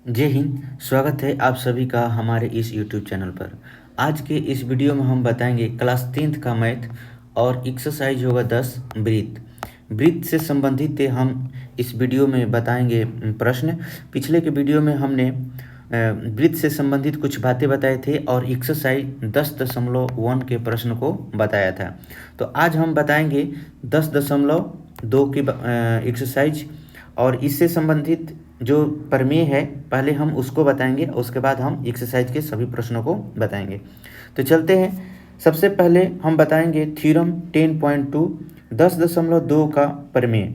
जय हिंद। स्वागत है आप सभी का हमारे इस YouTube चैनल पर। आज के इस वीडियो में हम बताएंगे क्लास 10th का मैथ और एक्सरसाइज होगा 10 ब्रीथ। ब्रीथ से संबंधित हम इस वीडियो में बताएंगे प्रश्न। पिछले के वीडियो में हमने ब्रीथ से संबंधित कुछ बातें बताए थे और एक्सरसाइज 10.1 के प्रश्न को बताया था। तो आज हम बताएंगे 10.2 की एक्सरसाइज और इससे संबंधित जो प्रमेय है पहले हम उसको बताएंगे, उसके बाद हम एक्सरसाइज के सभी प्रश्नों को बताएंगे। तो चलते हैं। सबसे पहले हम बताएंगे थ्योरम 10.2 10.2 का प्रमेय।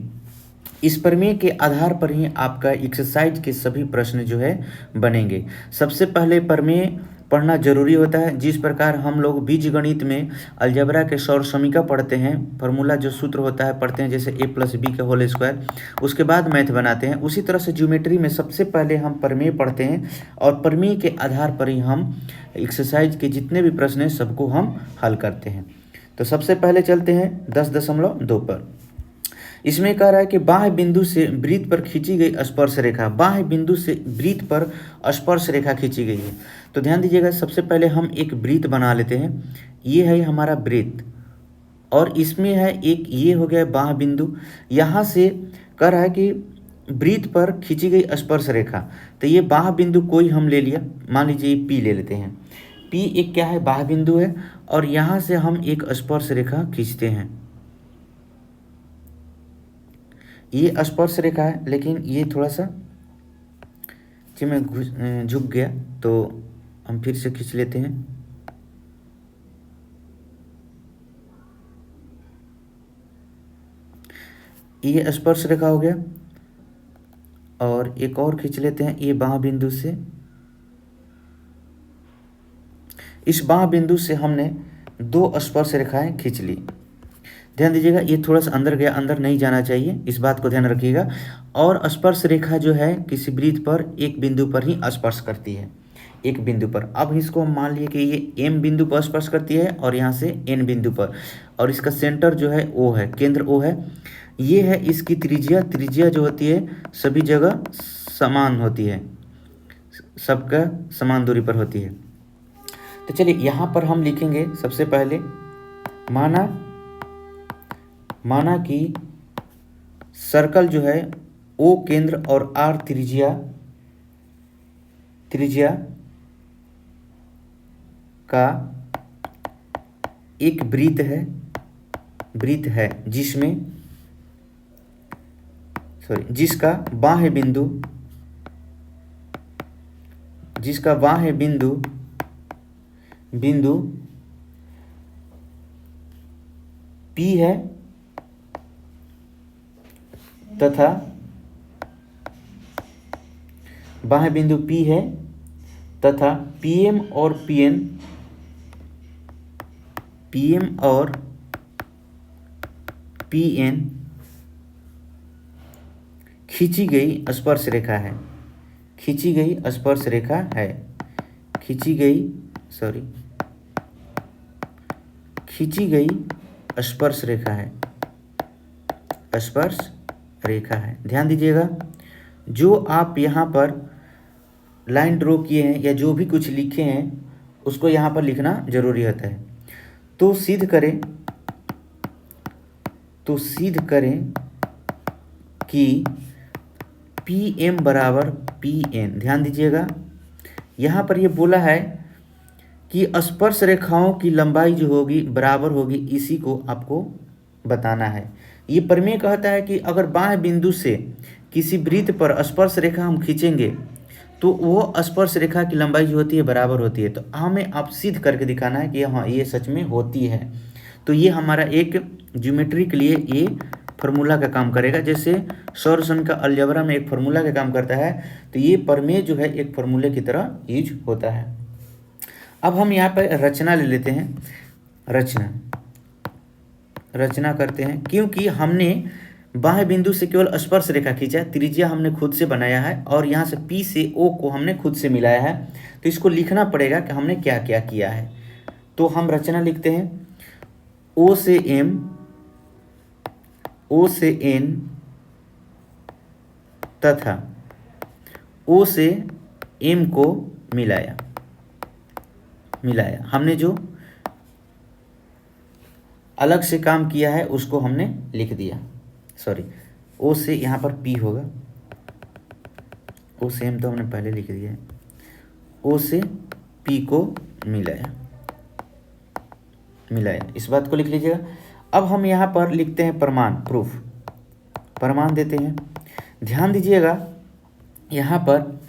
इस प्रमेय के आधार पर ही आपका एक्सरसाइज के सभी प्रश्न जो है बनेंगे। सबसे पहले प्रमेय पढ़ना जरूरी होता है। जिस प्रकार हम लोग बीजगणित में अलजेब्रा के सौर समीकरण पढ़ते हैं, फार्मूला जो सूत्र होता है पढ़ते हैं, जैसे a+b का होल स्क्वायर, उसके बाद मैथ बनाते हैं, उसी तरह से ज्योमेट्री में सबसे पहले हम प्रमेय पढ़ते हैं और प्रमेय के आधार पर ही हम एक्सरसाइज के जितने भी प्रश्न हैं सबको हम हल करते हैं। तो सबसे पहले चलते हैं 10.2 पर। इसमें कह रहा है कि बाह्य बिंदु से वृत्त पर खींची गई स्पर्श रेखा, बाह्य बिंदु से वृत्त पर स्पर्श रेखा खींची गई है। तो ध्यान दीजिएगा, सबसे पहले हम एक वृत्त बना लेते हैं। ये है हमारा वृत्त और इसमें है एक, ये हो गया बाह्य बिंदु। यहाँ से कह रहा है कि वृत्त पर खींची गई स्पर्श रेखा, तो ये बाह्य बिंदु कोई हम ले लिया, मान लीजिए पी ले लेते हैं। पी एक क्या है, बाह्य बिंदु है और यहाँ से हम एक स्पर्श रेखा खींचते हैं। ये स्पर्श रेखा है, लेकिन ये थोड़ा सा जी मैं झुक गया, तो हम फिर से खींच लेते हैं। ये स्पर्श रेखा हो गया और एक और खींच लेते हैं ये बाह्य बिंदु से। इस बाह्य बिंदु से हमने दो स्पर्श रेखाएं खींच ली। ध्यान दीजिएगा, ये थोड़ा सा अंदर गया, अंदर नहीं जाना चाहिए, इस बात को ध्यान रखिएगा। और स्पर्श रेखा जो है किसी वृत्त पर एक बिंदु पर ही स्पर्श करती है, एक बिंदु पर। अब इसको मान लिए कि ये एम बिंदु पर स्पर्श करती है और यहाँ से एन बिंदु पर, और इसका सेंटर जो है ओ है, केंद्र ओ है। ये है इसकी त्रिज्या, त्रिज्या जो होती है सभी जगह समान होती है, सबका समान दूरी पर होती है। तो चलिए यहाँ पर हम लिखेंगे सबसे पहले, माना कि सर्कल जो है ओ केंद्र और आर त्रिज्या का एक वृत्त है जिसका बाह्य बिंदु P है तथा बाह्य बिंदु P है तथा PM और PN खींची गई स्पर्श रेखा है, खींची गई स्पर्श रेखा है। ध्यान दीजिएगा, जो आप यहाँ पर लाइन ड्रॉ किए हैं या जो भी कुछ लिखे हैं उसको यहाँ पर लिखना जरूरी होता है। तो सिद्ध करें कि PM बराबर PN। ध्यान दीजिएगा, यहाँ पर ये बोला है कि स्पर्श रेखाओं की लंबाई जो होगी बराबर होगी, इसी को आपको बताना है। ये प्रमेय कहता है कि अगर बाह्य बिंदु से किसी वृत्त पर स्पर्श रेखा हम खींचेंगे तो वो स्पर्श रेखा की लंबाई जो होती है बराबर होती है। तो हमें आप सिद्ध करके दिखाना है कि हाँ ये सच में होती है। तो ये हमारा एक ज्योमेट्री के लिए ये फार्मूला का काम करेगा, जैसे सौर समीकरण का अलजेब्रा में एक फार्मूला का काम करता है, तो ये प्रमेय जो है एक फार्मूले की तरह यूज होता है। अब हम यहाँ पर रचना ले लेते हैं, रचना करते हैं। क्योंकि हमने बाह्य बिंदु से केवल स्पर्श रेखा खींचा, त्रिज्या हमने खुद से बनाया है और यहाँ से P से O को हमने खुद से मिलाया है, तो इसको लिखना पड़ेगा कि हमने क्या क्या किया है। तो हम रचना लिखते हैं, O से M, O से N तथा O से एम को मिलाया, हमने जो अलग से काम किया है उसको हमने लिख दिया, सॉरी ओ से यहाँ पर पी होगा, ओ से एम तो हमने पहले लिख दिया है, ओ से पी को मिलाया, इस बात को लिख लीजिएगा। अब हम यहाँ पर लिखते हैं प्रमाण, प्रूफ, प्रमाण देते हैं। ध्यान दीजिएगा यहाँ पर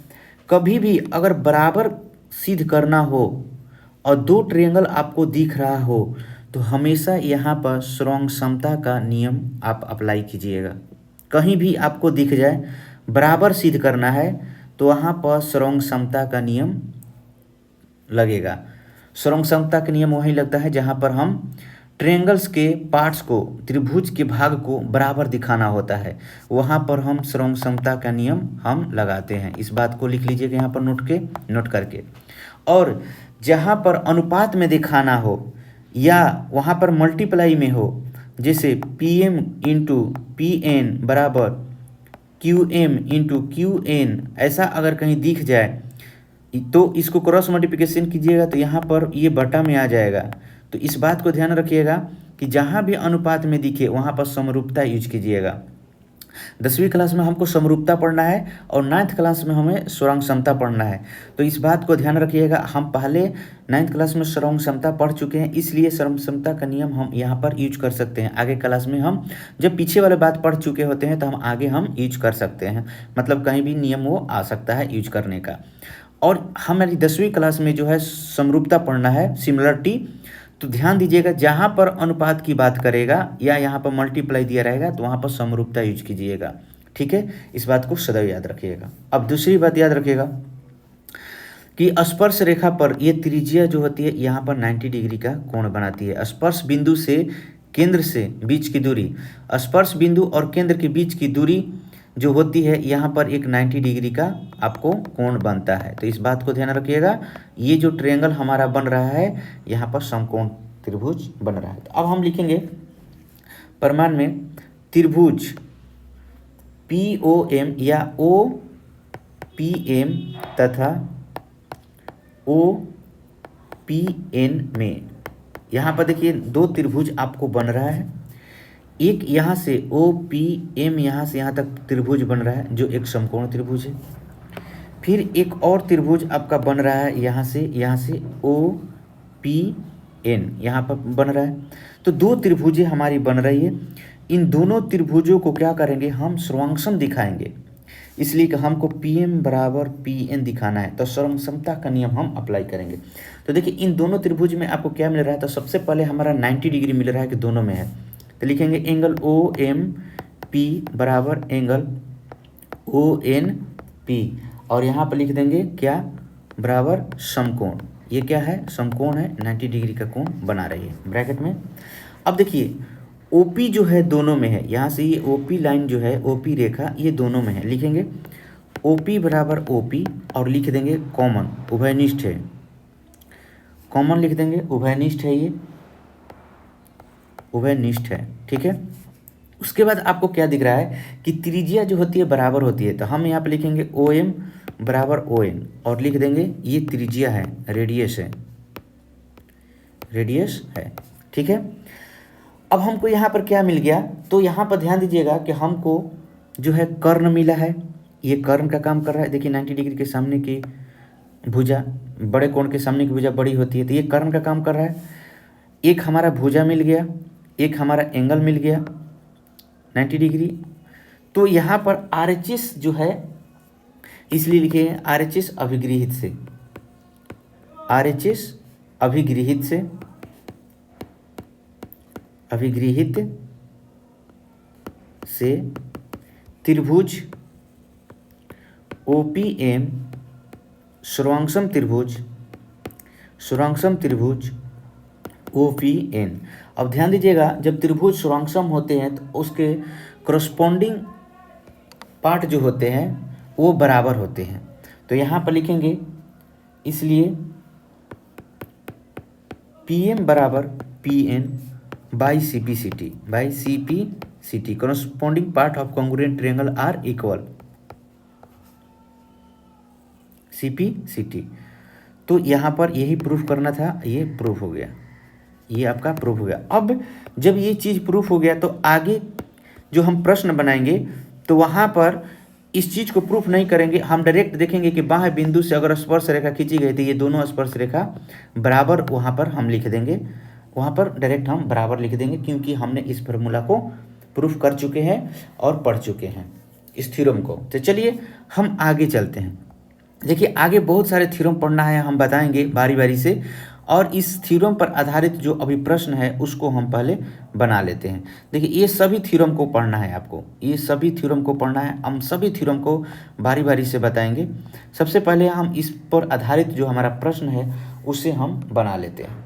कभी भी अगर बराबर सिद्ध करना हो और दो ट्रायंगल आपको दिख रहा हो तो हमेशा यहाँ पर श्रृंग समता का नियम आप अप्लाई कीजिएगा। कहीं भी आपको दिख जाए बराबर सिद्ध करना है तो वहाँ पर श्रृंग समता का नियम लगेगा। श्रृंग समता का नियम वहीं लगता है जहाँ पर हम ट्रायंगल्स के पार्ट्स को, त्रिभुज के भाग को बराबर दिखाना होता है, वहाँ पर हम श्रृंग समता का नियम हम लगाते हैं। इस बात को लिख लीजिएगा यहाँ पर नोट करके। और जहाँ पर अनुपात में दिखाना हो या वहाँ पर मल्टीप्लाई में हो, जैसे P M into P N बराबर Q M into Q N, ऐसा अगर कहीं दिख जाए तो इसको क्रॉस मल्टीप्लिकेशन कीजिएगा तो यहाँ पर ये बटा में आ जाएगा। तो इस बात को ध्यान रखिएगा कि जहाँ भी अनुपात में दिखे वहाँ पर समरूपता यूज कीजिएगा। 10वीं क्लास में हमको समरूपता पढ़ना है और 9th क्लास में हमें श्रृंग समता पढ़ना है, तो इस बात को ध्यान रखिएगा। हम पहले 9th क्लास में श्रृंग समता पढ़ चुके हैं, इसलिए श्रृंग समता का नियम हम यहाँ पर यूज कर सकते हैं। आगे क्लास में हम जब पीछे वाले बात पढ़ चुके होते हैं तो हम आगे यूज कर सकते हैं, मतलब कहीं भी नियम वो आ सकता है यूज करने का। और हमारी 10वीं क्लास में जो है समरूपता पढ़ना है, सिमिलरिटी, तो ध्यान दीजिएगा जहाँ पर अनुपात की बात करेगा या यहाँ पर मल्टीप्लाई दिया रहेगा तो वहाँ पर समरूपता यूज कीजिएगा, ठीक है। इस बात को सदैव याद रखिएगा। अब दूसरी बात याद रखिएगा कि स्पर्श रेखा पर ये त्रिज्या जो होती है यहाँ पर 90 डिग्री का कोण बनाती है। स्पर्श बिंदु से केंद्र से बीच की दूरी, स्पर्श बिंदु और केंद्र के बीच की दूरी जो होती है यहाँ पर एक 90 डिग्री का आपको कोण बनता है। तो इस बात को ध्यान रखिएगा। ये जो ट्रायंगल हमारा बन रहा है यहाँ पर समकोण त्रिभुज बन रहा है। तो अब हम लिखेंगे प्रमाण में त्रिभुज POM या OPM तथा OPN में, यहाँ पर देखिए दो त्रिभुज आपको बन रहा है। एक यहाँ से OPM यहाँ से यहाँ तक त्रिभुज बन रहा है जो एक समकोण त्रिभुज है। फिर एक और त्रिभुज आपका बन रहा है यहाँ से OPN यहाँ पर बन रहा है। तो दो त्रिभुजें हमारी बन रही है। इन दोनों त्रिभुजों को क्या करेंगे, हम श्रृंगसम दिखाएंगे, इसलिए कि हमको PM बराबर PN दिखाना है, तो श्रृंग समता का नियम हम अप्लाई करेंगे। तो देखिए इन दोनों त्रिभुज में आपको क्या मिल रहा है, तो सबसे पहले हमारा 90 डिग्री मिल रहा है कि दोनों में है, तो लिखेंगे एंगल OMP बराबर एंगल ONP और यहाँ पर लिख देंगे क्या, बराबर समकोण। ये क्या है, समकोण है, 90 डिग्री का कोण बना रही है ब्रैकेट में। अब देखिए OP जो है दोनों में है, यहाँ से ये OP लाइन जो है, OP रेखा ये दोनों में है, लिखेंगे OP बराबर OP और लिख देंगे कॉमन, उभयनिष्ठ है, कॉमन लिख देंगे, उभयनिष्ठ है, ये उभयनिष्ठ है, ठीक है। उसके बाद आपको क्या दिख रहा है कि त्रिज्या जो होती है बराबर होती है, तो हम यहाँ पे लिखेंगे OM बराबर ON और लिख देंगे ये त्रिज्या है, रेडियस है, रेडियस है, ठीक है। अब हमको यहाँ पर क्या मिल गया, तो यहाँ पर ध्यान दीजिएगा कि हमको जो है कर्ण मिला है, ये कर्ण का काम कर रहा है। देखिए 90 डिग्री के सामने की भुजा, बड़े कोण के सामने की भुजा बड़ी होती है, तो ये कर्ण का काम कर रहा है। एक हमारा भुजा मिल गया, एक हमारा एंगल मिल गया 90 डिग्री। तो यहाँ पर RHS जो है, इसलिए लिखे हैं RHS अभिगृहित से, RHS अभिगृहित से, अभिगृहित से त्रिभुज OPM श्रृंगसम त्रिभुज, श्रृंगसम त्रिभुज OPN। अब ध्यान दीजिएगा जब त्रिभुज श्रृंगसम होते हैं तो उसके करस्पॉन्डिंग पार्ट जो होते हैं वो बराबर होते हैं, तो यहाँ पर लिखेंगे इसलिए PM बराबर PN by CPCT, by CPCT corresponding part of congruent triangle are equal, CP/CT। तो यहाँ पर यही प्रूफ करना था, ये प्रूफ हो गया, ये आपका प्रूफ हो गया। अब जब ये चीज़ प्रूफ हो गया तो आगे जो हम प्रश्न बनाएंगे तो वहाँ पर इस चीज़ को प्रूफ नहीं करेंगे, हम डायरेक्ट देखेंगे कि बाह्य बिंदु से अगर स्पर्श रेखा खींची गई तो ये दोनों स्पर्श रेखा बराबर वहाँ पर हम लिख देंगे, वहाँ पर डायरेक्ट हम बराबर लिख देंगे, क्योंकि हमने इस फार्मूला को प्रूफ कर चुके हैं और पढ़ चुके हैं इस थ्योरम को। तो चलिए हम आगे चलते हैं। देखिए आगे बहुत सारे थ्योरम पढ़ना है, हम बताएंगे बारी बारी से, और इस थ्योरम पर आधारित जो अभी प्रश्न है उसको हम पहले बना लेते हैं। देखिए ये सभी थ्योरम को पढ़ना है आपको, ये सभी थ्योरम को पढ़ना है, हम सभी थ्योरम को बारी बारी से बताएंगे। सबसे पहले हम इस पर आधारित जो हमारा प्रश्न है उसे हम बना लेते हैं।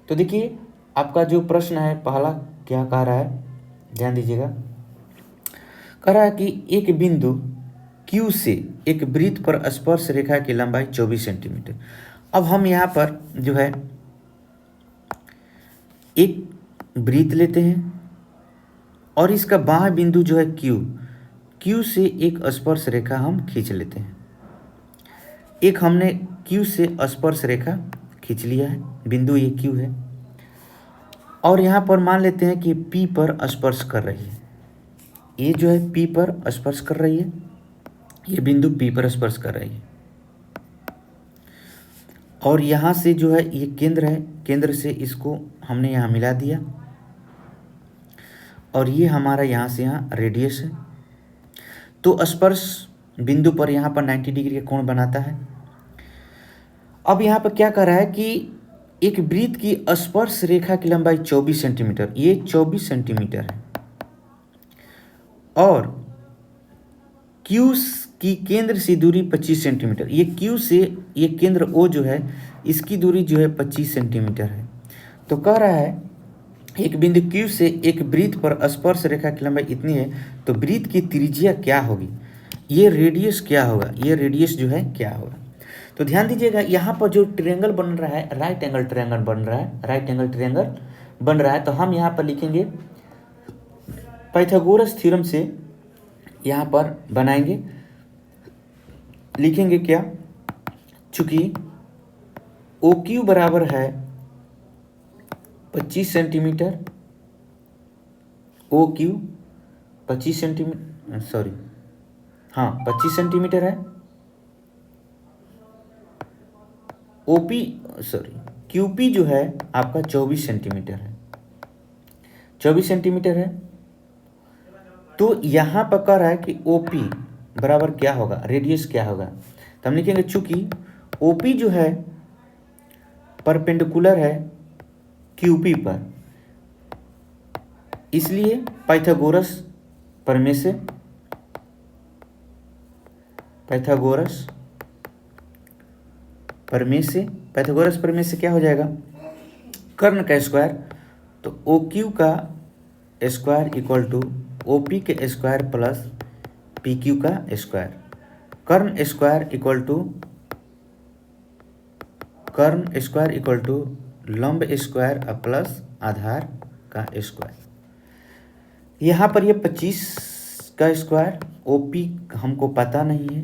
तो देखिए आपका जो प्रश्न है पहला क्या कह रहा है, ध्यान दीजिएगा। कह रहा है कि एक बिंदु Q से एक वृत्त पर स्पर्श रेखा की लंबाई 24 सेंटीमीटर। अब हम यहाँ पर जो है एक वृत्त लेते हैं और इसका बाह्य बिंदु जो है Q से एक स्पर्श रेखा हम खींच लेते हैं। एक हमने Q से स्पर्श रेखा खींच लिया है, बिंदु ये Q है, और यहाँ पर मान लेते हैं कि P पर स्पर्श कर रही है, ये जो है P पर स्पर्श कर रही है, ये बिंदु P पर स्पर्श कर रही है, और यहाँ से जो है ये केंद्र है, केंद्र से इसको हमने यहाँ मिला दिया, और ये हमारा यहाँ से यहाँ रेडियस है। तो स्पर्श बिंदु पर यहाँ पर 90 डिग्री का कोण बनाता है। अब यहाँ पर क्या कर रहा है कि एक वृत्त की स्पर्श रेखा की लंबाई 24 सेंटीमीटर, ये 24 सेंटीमीटर है, और Q की केंद्र से दूरी 25 सेंटीमीटर, ये Q से ये केंद्र O जो है इसकी दूरी जो है 25 सेंटीमीटर है। तो कह रहा है एक बिंदु Q से एक वृत्त पर स्पर्श रेखा की लंबाई इतनी है, तो वृत्त की त्रिज्या क्या होगी, ये रेडियस क्या होगा, ये रेडियस जो है क्या होगा। तो ध्यान दीजिएगा यहाँ पर जो ट्रायंगल बन रहा है, राइट एंगल ट्रायंगल बन रहा है, राइट एंगल ट्रायंगल बन रहा है। तो हम यहाँ पर लिखेंगे पाइथागोरस थ्योरम से यहाँ पर बनाएंगे, लिखेंगे क्या, चूंकि OQ बराबर है 25 सेंटीमीटर, OQ 25 सेंटीमीटर, सॉरी हाँ 25 सेंटीमीटर है, OP सॉरी QP जो है आपका 24 सेंटीमीटर है, 24 सेंटीमीटर है। तो यहाँ पर कह रहा है कि OP बराबर क्या होगा, रेडियस क्या होगा। तो हम लिखेंगे चूंकि OP जो है परपेंडिकुलर है QP पर, इसलिए पाइथागोरस प्रमेय से, पाइथागोरस प्रमेय से क्या हो जाएगा, कर्ण का स्क्वायर, तो OQ का स्क्वायर इक्वल टू OP के स्क्वायर प्लस PQ का स्क्वायर, कर्ण स्क्वायर इक्वल टू लंब स्क्वायर प्लस आधार का स्क्वायर। यहाँ पर ये 25 का स्क्वायर, OP हमको पता नहीं है,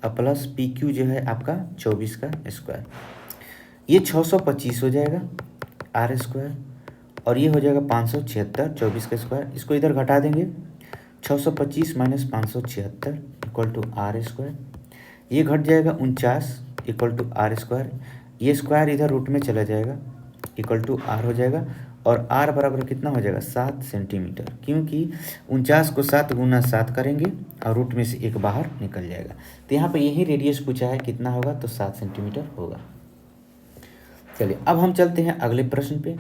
प्लस PQ जो है आपका 24 का स्क्वायर, ये 625 हो जाएगा R स्क्वायर, और ये हो जाएगा 576, 24 का स्क्वायर, इसको इधर घटा देंगे, 625 minus 576 equal to R square, ये घट जाएगा 49 इक्वल टू R स्क्वायर, ये स्क्वायर इधर रूट में चला जाएगा इक्वल टू R हो जाएगा, और R बराबर कितना हो जाएगा 7 सेंटीमीटर, क्योंकि 49 को 7 गुना 7 करेंगे और रूट में से एक बाहर निकल जाएगा। तो यहाँ पे यही रेडियस पूछा है, कितना होगा, तो 7 सेंटीमीटर होगा। चलिए अब हम चलते हैं अगले प्रश्न पे।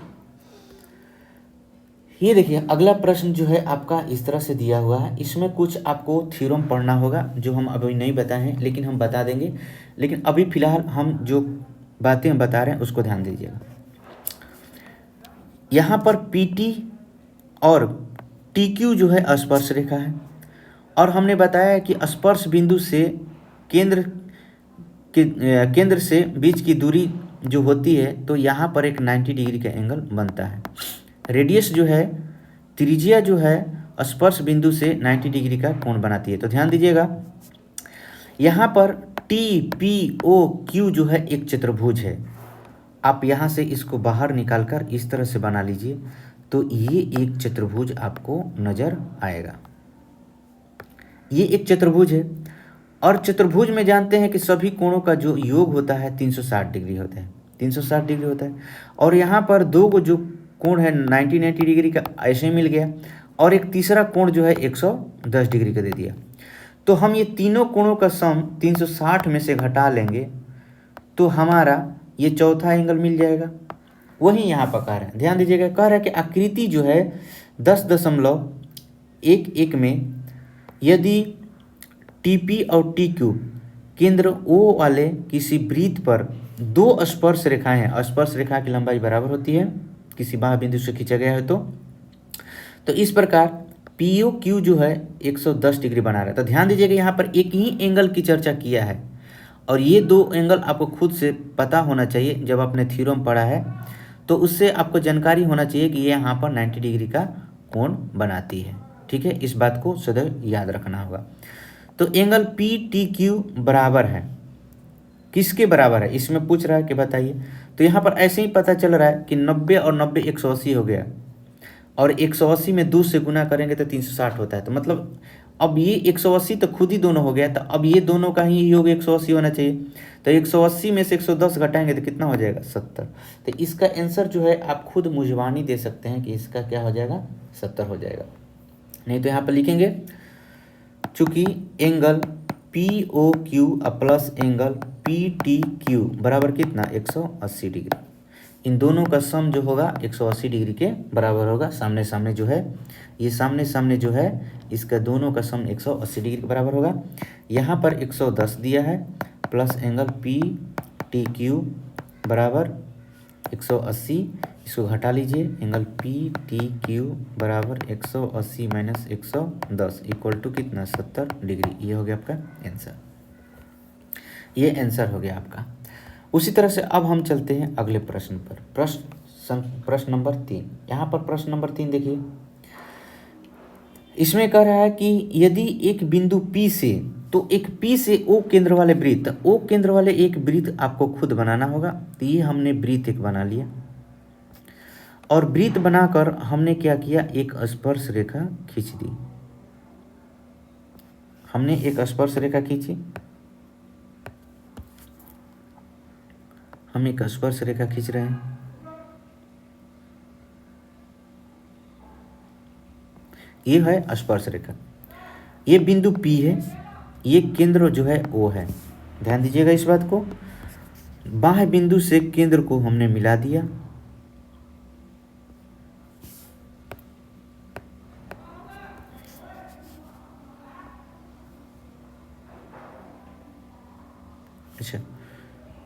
ये देखिए अगला प्रश्न जो है आपका इस तरह से दिया हुआ है, इसमें कुछ आपको थ्योरम पढ़ना होगा जो हम अभी नहीं बताए हैं, लेकिन हम बता देंगे। लेकिन अभी फिलहाल हम जो बातें बता रहे हैं उसको ध्यान दीजिएगा। यहाँ पर PT और TQ जो है स्पर्श रेखा है, और हमने बताया कि स्पर्श बिंदु से केंद्र से बीच की दूरी जो होती है, तो यहाँ पर एक 90 डिग्री का एंगल बनता है। रेडियस जो है, त्रिज्या जो है स्पर्श बिंदु से 90 डिग्री का कोण बनाती है। तो ध्यान दीजिएगा यहाँ पर TPOQ जो है एक चतुर्भुज है। आप यहाँ से इसको बाहर निकालकर इस तरह से बना लीजिए तो ये एक चतुर्भुज आपको नजर आएगा। ये एक चतुर्भुज है और चतुर्भुज में जानते हैं कि सभी कोणों का जो योग होता है 360 डिग्री होता है, 360 डिग्री होता है। और यहाँ पर दो को जो कोण है 90 डिग्री का ऐसे मिल गया और एक तीसरा कोण जो है 110 डिग्री का दे दिया। तो हम ये तीनों कोणों का सम 360 में से घटा लेंगे तो हमारा ये चौथा एंगल मिल जाएगा। वही यहाँ पर कह रहा है, ध्यान दीजिएगा, कह रहा है कि आकृति जो है 10.11 में यदि TP और TQ केंद्र O वाले किसी वृत्त पर दो स्पर्श रेखाएं हैं, स्पर्श रेखा की लंबाई बराबर होती है किसी बाह्य बिंदु से खींचा गया है तो इस प्रकार POQ जो है 110 डिग्री बना रहा है। तो ध्यान दीजिएगा यहाँ पर एक ही एंगल की चर्चा किया है और ये दो एंगल आपको खुद से पता होना चाहिए। जब आपने थ्योरम पढ़ा है तो उससे आपको जानकारी होना चाहिए कि ये यहाँ पर 90 डिग्री का कोण बनाती है। ठीक है, इस बात को सदैव याद रखना होगा। तो एंगल PTQ बराबर है, किसके बराबर है इसमें पूछ रहा है कि बताइए। तो यहाँ पर ऐसे ही पता चल रहा है कि 90 और 90 180 हो गया और 180 में 2 से गुना करेंगे तो 360 होता है। तो मतलब अब ये 180 तो खुद ही दोनों हो गया, तो अब ये दोनों का ही योग 180 होना चाहिए। तो 180 में से 110 घटाएंगे तो कितना हो जाएगा 70। तो इसका आंसर जो है आप खुद मुजबानी दे सकते हैं कि इसका क्या हो जाएगा 70 हो जाएगा। नहीं तो यहाँ पर लिखेंगे चूंकि angle POQ plus angle PTQ बराबर कितना 180 डिग्री, इन दोनों का सम जो होगा 180 डिग्री के बराबर होगा। सामने सामने जो है ये सामने सामने जो है इसका दोनों का सम 180 डिग्री के बराबर होगा। यहाँ पर 110 दिया है प्लस एंगल PTQ बराबर 180, इसको घटा लीजिए, एंगल PTQ बराबर 180 माइनस 110 इक्वल टू कितना 70 डिग्री। ये हो गया आपका आंसर, ये आंसर हो गया आपका। उसी तरह से अब हम चलते हैं अगले प्रश्न पर। प्रश्न नंबर 3। यहाँ पर प्रश्न नंबर 3 देखिए, इसमें कह रहा है कि यदि एक बिंदु P से, तो एक P से O केंद्र वाले वृत्त, O केंद्र वाले एक वृत्त आपको खुद बनाना होगा। तो ये हमने वृत्त एक बना लिया और वृत्त बनाकर हमने क्या किया, एक स्पर्श रेखा खींच दी। हमने एक स्पर्श रेखा खींची, हम एक स्पर्श रेखा खींच रहे हैं। ये है स्पर्श रेखा, ये बिंदु P है, ये केंद्र जो है O है। ध्यान दीजिएगा इस बात को, बाह्य बिंदु से केंद्र को हमने मिला दिया। अच्छा,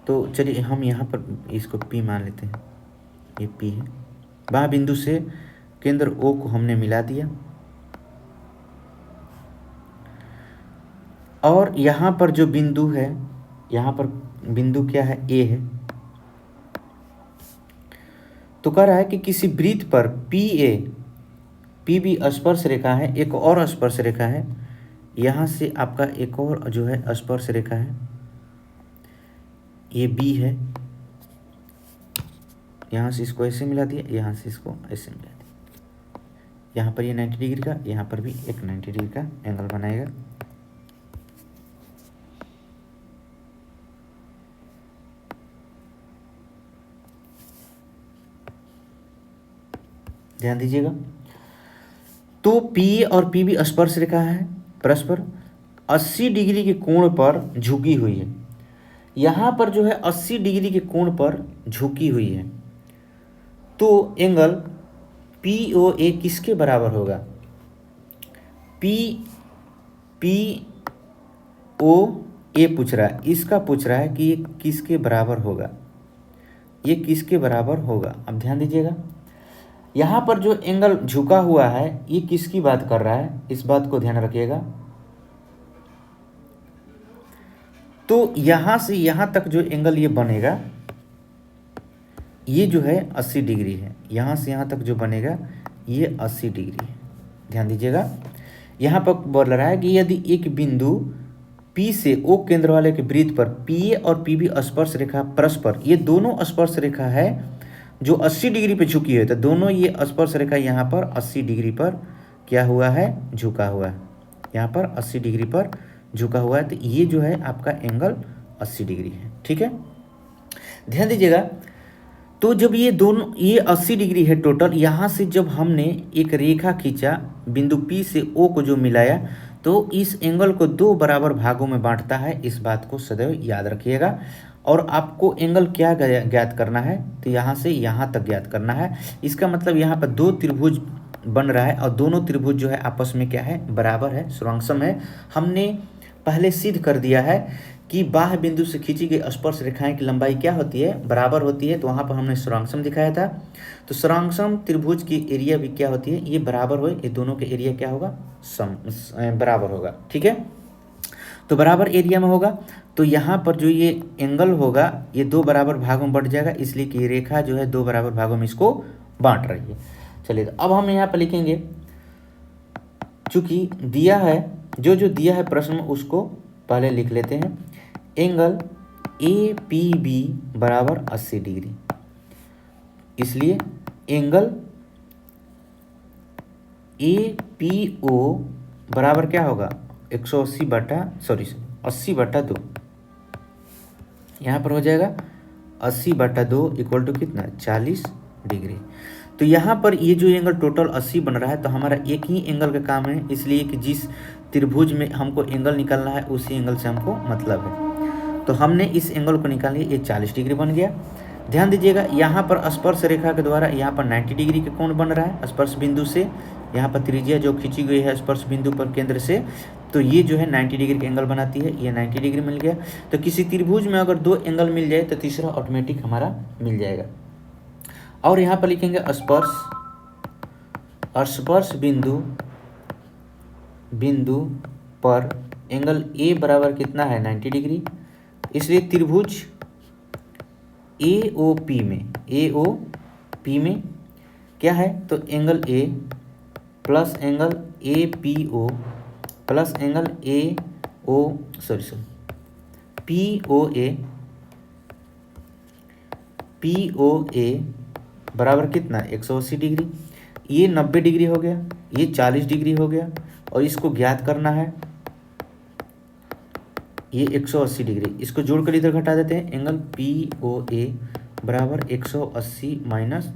तो चलिए हम यहाँ पर इसको P मान लेते हैं, ये P है। बाह्य बिंदु से केंद्र O को हमने मिला दिया और यहाँ पर जो बिंदु है, यहाँ पर बिंदु क्या है, A है। तो कह रहा है कि किसी वृत्त पर PB स्पर्श रेखा है, एक और स्पर्श रेखा है, यहाँ से आपका एक और जो है स्पर्श रेखा है, ये B है। यहाँ से इसको ऐसे मिला दिया, यहाँ से इसको ऐसे मिला दिया। यहाँ पर ये 90 डिग्री का, यहाँ पर भी एक 90 डिग्री का एंगल बनाएगा। ध्यान दीजिएगा, तो P और PB स्पर्श रेखा है, परस्पर 80 डिग्री के कोण पर झुकी हुई है। यहाँ पर जो है 80 डिग्री के कोण पर झुकी हुई है, तो एंगल POA किसके बराबर होगा? POA पूछ रहा है, इसका पूछ रहा है कि ये किसके बराबर होगा, ये किसके बराबर होगा। अब ध्यान दीजिएगा, यहाँ पर जो एंगल झुका हुआ है ये किसकी बात कर रहा है, इस बात को ध्यान रखिएगा। तो यहाँ से यहाँ तक जो एंगल ये बनेगा, ये जो है 80 डिग्री है। यहाँ से यहाँ तक जो बनेगा ये 80 डिग्री है। ध्यान दीजिएगा, यहाँ पर बोल रहा है कि यदि एक बिंदु पी से ओ केंद्र वाले के वृत्त पर पी ए और पी बी स्पर्श रेखा परस्पर, ये दोनों स्पर्श रेखा है जो 80 डिग्री पे झुकी है। तो दोनों ये स्पर्श रेखा यहाँ पर 80 डिग्री पर क्या हुआ है, झुका हुआ है, यहाँ पर 80 डिग्री पर झुका हुआ है। तो ये जो है आपका एंगल 80 डिग्री है। ठीक है, ध्यान दीजिएगा। तो जब ये दोनों, ये 80 डिग्री है टोटल, यहाँ से जब हमने एक रेखा खींचा बिंदु P से O को जो मिलाया, तो इस एंगल को दो बराबर भागों में बांटता है। इस बात को सदैव याद रखिएगा। और आपको एंगल क्या ज्ञात करना है, तो यहाँ से यहाँ तक ज्ञात करना है। इसका मतलब यहाँ पर दो त्रिभुज बन रहा है और दोनों त्रिभुज जो है आपस में क्या है, बराबर है, सर्वांगसम है। हमने पहले सिद्ध कर दिया है कि बाह्य बिंदु से खींची गई स्पर्श रेखाएं की लंबाई क्या होती है, बराबर होती है। तो वहाँ पर हमने सर्वांगसम दिखाया था। तो सर्वांगसम त्रिभुज की एरिया भी क्या होती है, ये बराबर हो, ये दोनों के एरिया क्या होगा, बराबर होगा। ठीक है, तो बराबर एरिया में होगा। तो यहाँ पर जो ये एंगल होगा ये दो बराबर भागों में बढ़ जाएगा, इसलिए कि रेखा जो है दो बराबर भागों में इसको बांट रही है। चलिए, तो अब हम यहाँ पर लिखेंगे, चूंकि दिया है, जो दिया है प्रश्न में उसको पहले लिख लेते हैं। एंगल ए पी बी बराबर 80 डिग्री, इसलिए एंगल ए पी ओ बराबर क्या होगा, 80/2 यहाँ पर हो जाएगा 80/2 इक्वल टू कितना, 40 डिग्री। तो यहाँ पर ये जो एंगल टोटल 80 बन रहा है, तो हमारा एक ही एंगल का काम है, इसलिए कि जिस त्रिभुज में हमको एंगल निकालना है उसी एंगल से हमको मतलब है। तो हमने इस एंगल को निकाल लिया, ये 40 डिग्री बन गया। ध्यान दीजिएगा, यहाँ पर स्पर्श रेखा के द्वारा यहाँ पर 90 डिग्री का कोण बन रहा है स्पर्श बिंदु से। यहाँ पर त्रिज्या जो खींची गई है स्पर्श बिंदु पर केंद्र से, तो ये जो है 90 डिग्री का एंगल बनाती है। ये 90 डिग्री मिल गया। तो किसी त्रिभुज में अगर दो एंगल मिल जाए तो तीसरा ऑटोमेटिक हमारा मिल जाएगा। और यहाँ पर लिखेंगे स्पर्श बिंदु पर एंगल ए बराबर कितना है, 90 डिग्री। इसलिए त्रिभुज AOP में क्या है, तो angle A plus angle APO plus angle POA बराबर कितना, 180 डिग्री। ये 90 डिग्री हो गया, ये 40 डिग्री हो गया, और इसको ज्ञात करना है, ये 180 डिग्री। इसको जोड़कर इधर घटा देते हैं। एंगल POA बराबर 180 माइनस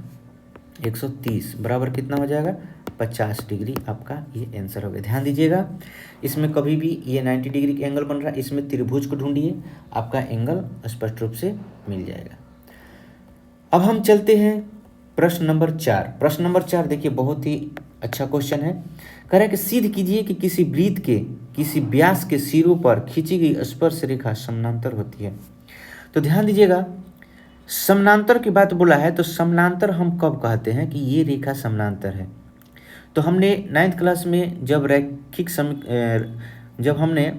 130 बराबर कितना हो जाएगा, 50 डिग्री। आपका ये आंसर हो गया। ध्यान दीजिएगा, इसमें कभी भी ये 90 डिग्री का एंगल बन रहा है, इसमें त्रिभुज को ढूंढिए, आपका एंगल स्पष्ट रूप से मिल जाएगा। अब हम चलते हैं प्रश्न नंबर 4। प्रश्न नंबर 4 देखिए, बहुत ही अच्छा क्वेश्चन है। कह रहा है कि सिद्ध कीजिए कि किसी वृत्त के किसी व्यास के सिरों पर खींची गई स्पर्श रेखा समानांतर होती है। तो ध्यान दीजिएगा, समानांतर की बात बोला है, तो समानांतर हम कब कहते हैं कि ये रेखा समानांतर है। तो हमने 9th क्लास में जब हमने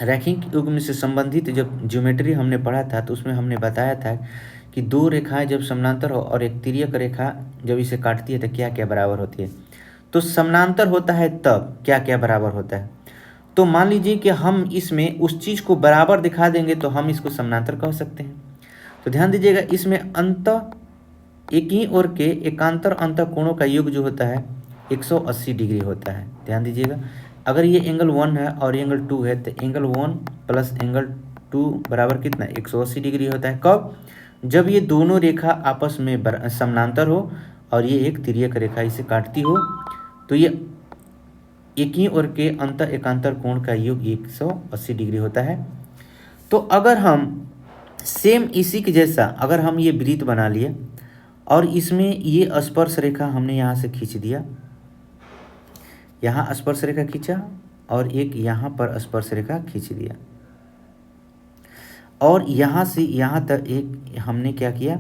रैखिक युग्म से संबंधित जब ज्योमेट्री हमने पढ़ा था, तो उसमें हमने बताया था कि दो रेखाएं जब समानांतर हो और एक तिर्यक रेखा जब इसे काटती है तो क्या क्या बराबर होती है। तो समानांतर होता है तब क्या क्या बराबर होता है। तो मान लीजिए कि हम इसमें उस चीज़ को बराबर दिखा देंगे तो हम इसको समानांतर कह सकते हैं। तो ध्यान दीजिएगा, इसमें अंतः एक ही ओर के एकांतर अंतः कोणों का योग जो होता है 180 डिग्री होता है। ध्यान दीजिएगा, अगर ये एंगल 1 है और एंगल 2 है, तो एंगल 1 प्लस एंगल 2 बराबर कितना, 180 डिग्री होता है। कब, जब ये दोनों रेखा आपस में समानांतर हो और ये एक तिर्यक रेखा इसे काटती हो, तो ये एक ही ओर के अंतः एकांतर कोण का योग 180 डिग्री होता है। तो अगर हम सेम इसी के जैसा अगर हम ये वृत्त बना लिए और इसमें ये स्पर्श रेखा हमने यहाँ से खींच दिया, यहाँ स्पर्श रेखा खींचा और एक यहाँ पर स्पर्श रेखा खींच दिया, और यहाँ से यहाँ तक एक हमने क्या किया,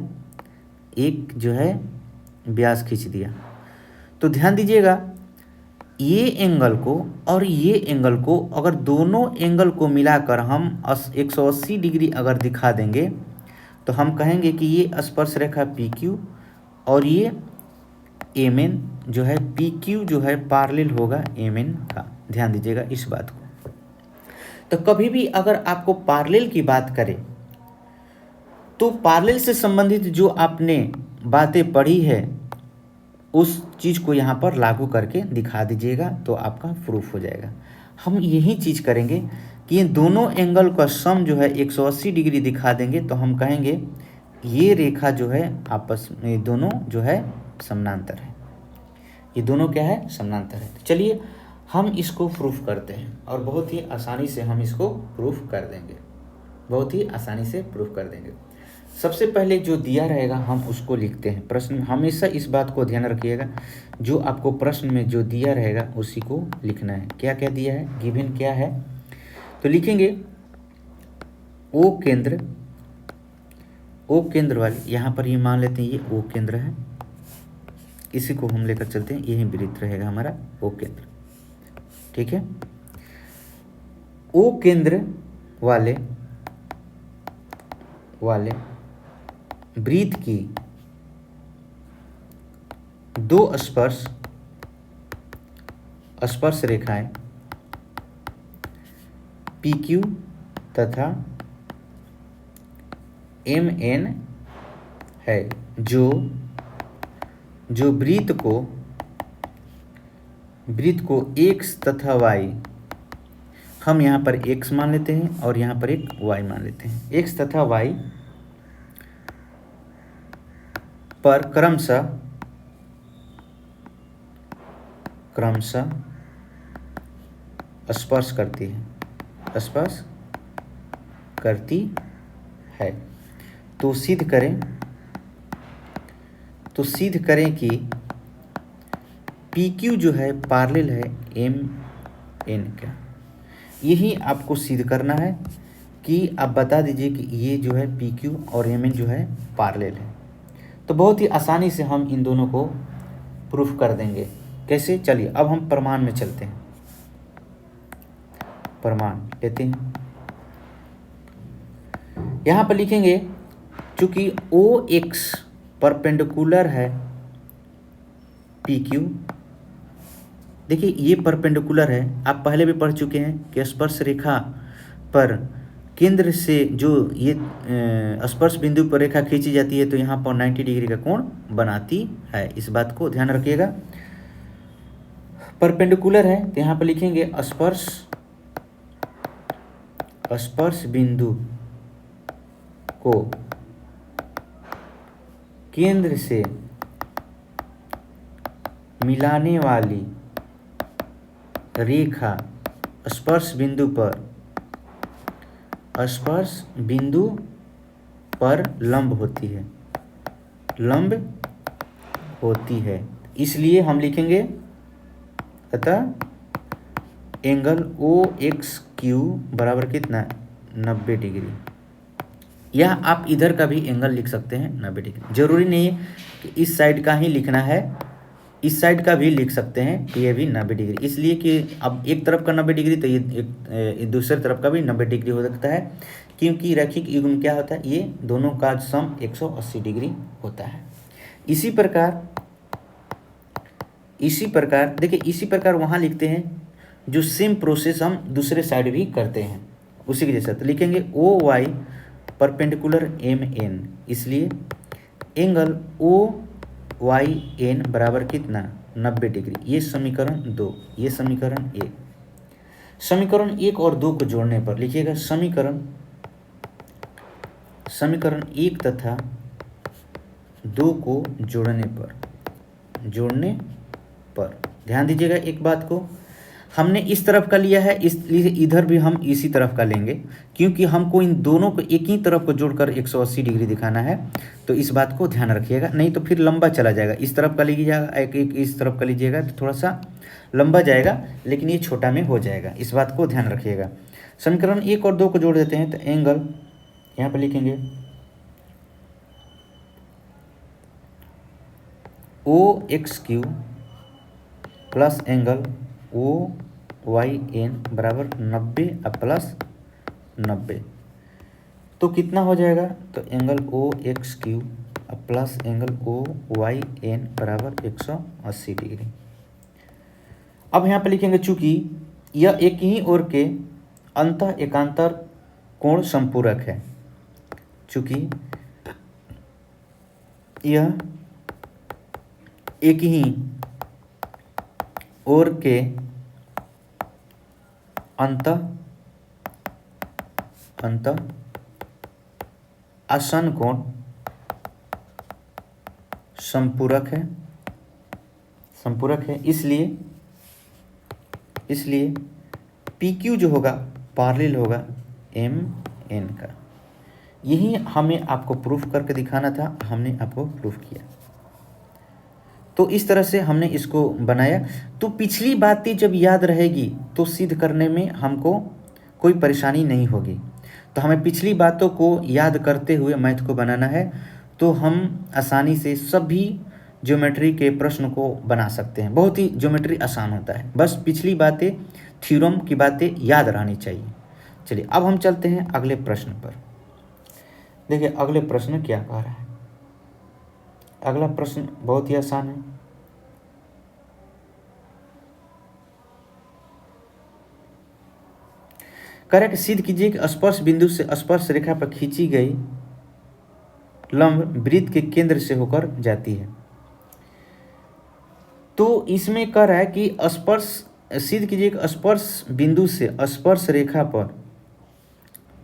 एक जो है व्यास खींच दिया। तो ध्यान दीजिएगा, ये एंगल को और ये एंगल को अगर दोनों एंगल को मिलाकर हम 180 डिग्री अगर दिखा देंगे तो हम कहेंगे कि ये स्पर्श रेखा PQ और ये MN जो है, PQ जो है पैरेलल होगा MN का। ध्यान दीजिएगा इस बात को। तो कभी भी अगर आपको पैरेलल की बात करें तो पैरेलल से संबंधित जो आपने बातें पढ़ी है उस चीज़ को यहाँ पर लागू करके दिखा दीजिएगा तो आपका प्रूफ हो जाएगा। हम यही चीज़ करेंगे कि ये दोनों एंगल का सम जो है 180 डिग्री दिखा देंगे तो हम कहेंगे ये रेखा जो है आपस में दोनों जो है समानांतर है। ये दोनों क्या है? समानांतर है। तो चलिए हम इसको प्रूफ करते हैं और बहुत ही आसानी से हम इसको प्रूफ कर देंगे, बहुत ही आसानी से प्रूफ कर देंगे। सबसे पहले जो दिया रहेगा हम उसको लिखते हैं। प्रश्न हमेशा इस बात को ध्यान रखिएगा, जो आपको प्रश्न में जो दिया रहेगा उसी को लिखना है। क्या क्या दिया है, गिवन क्या है, तो लिखेंगे ओ केंद्र वाली, यहाँ पर ये मान लेते हैं ये ओ केंद्र है, इसी को हम लेकर चलते हैं, यही वृत्त रहेगा हमारा ओ केंद्र। ठीक है, ओ केंद्र वाले वृत्त की दो स्पर्श रेखाएं PQ तथा MN है, जो वृत्त को x तथा y, हम यहाँ पर x मान लेते हैं और यहाँ पर एक y मान लेते हैं, x तथा y पर क्रमशः स्पर्श करती है। तो सिद्ध करें कि PQ जो है पैरेलल है MN का। यही आपको सिद्ध करना है कि आप बता दीजिए कि ये जो है PQ और MN जो है पैरेलल है। तो बहुत ही आसानी से हम इन दोनों को प्रूफ कर देंगे। कैसे? चलिए अब हम प्रमाण में चलते हैं, प्रमाण लेते हैं। यहाँ पर लिखेंगे चूंकि OX परपेंडिकुलर है PQ, देखिए ये परपेंडिकुलर है, आप पहले भी पढ़ चुके हैं कि स्पर्श रेखा पर केंद्र से जो ये स्पर्श बिंदु पर रेखा खींची जाती है तो यहाँ पर 90 डिग्री का कोण बनाती है। इस बात को ध्यान रखिएगा, परपेंडिकुलर है तो यहाँ पर लिखेंगे स्पर्श बिंदु को केंद्र से मिलाने वाली रेखा स्पर्श बिंदु पर लंब होती है, इसलिए हम लिखेंगे अतः एंगल OXQ बराबर कितना, 90 डिग्री। या आप इधर का भी एंगल लिख सकते हैं 90 डिग्री, जरूरी नहीं है कि इस साइड का ही लिखना है, इस साइड का भी लिख सकते हैं कि ये भी 90 डिग्री, इसलिए कि अब एक तरफ का 90 डिग्री तो ये दूसरे तरफ का भी 90 डिग्री हो सकता है, क्योंकि रैखिक युग्म क्या होता है, ये दोनों का सम 180 डिग्री होता है। इसी प्रकार देखिए, इसी प्रकार वहाँ लिखते हैं जो सेम प्रोसेस हम दूसरे साइड भी करते हैं उसी के जैसा। तो लिखेंगे OY परपेंडिकुलर MN, इसलिए एंगल OYN बराबर कितना, 90 डिग्री। ये समीकरण 2, ये समीकरण 1। समीकरण 1 और 2 को जोड़ने पर लिखिएगा समीकरण 1 तथा 2 को जोड़ने पर ध्यान दीजिएगा एक बात को, हमने इस तरफ का लिया है इसलिए इधर भी हम इसी तरफ का लेंगे, क्योंकि हमको इन दोनों को एक ही तरफ को जोड़कर 180 डिग्री दिखाना है। तो इस बात को ध्यान रखिएगा, नहीं तो फिर लंबा चला जाएगा। इस तरफ का लीजिएगा, एक इस तरफ का लीजिएगा तो थोड़ा सा लंबा जाएगा, लेकिन ये छोटा में हो जाएगा। इस बात को ध्यान रखिएगा। समीकरण 1 और 2 को जोड़ देते हैं तो एंगल यहाँ पर लिखेंगे OXQ प्लस एंगल OYN बराबर 90 प्लस 90, तो कितना हो जाएगा, तो angle OXQ plus angle OYN बराबर 180 डिग्री। अब यहाँ पे लिखेंगे चूंकि यह एक ही ओर के अंतः एकांतर कोण संपूरक है, चूंकि यह एक ही ओर के अंत आसन कोण संपूरक है, इसलिए पी क्यू जो होगा पैरेलल होगा एम एन का। यही हमें आपको प्रूफ करके दिखाना था, हमने आपको प्रूफ किया। तो इस तरह से हमने इसको बनाया। तो पिछली बातें जब याद रहेगी तो सिद्ध करने में हमको कोई परेशानी नहीं होगी। तो हमें पिछली बातों को याद करते हुए मैथ को बनाना है, तो हम आसानी से सभी ज्योमेट्री के प्रश्न को बना सकते हैं। बहुत ही ज्योमेट्री आसान होता है, बस पिछली बातें, थ्योरम की बातें याद रहनी चाहिए। चलिए अब हम चलते हैं अगले प्रश्न पर। देखिए अगले प्रश्न क्या कह रहा है। अगला प्रश्न बहुत ही आसान है। कह रहा है कि सिद्ध कीजिए कि स्पर्श बिंदु से स्पर्श रेखा पर खींची गई लंब वृत्त के केंद्र से होकर जाती है। तो इसमें कह रहा है कि स्पर्श सिद्ध कीजिए कि स्पर्श बिंदु से स्पर्श रेखा पर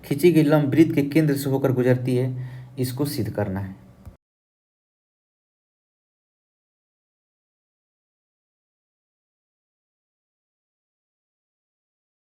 खींची गई लंब वृत्त के केंद्र से होकर गुजरती है। इसको सिद्ध करना है।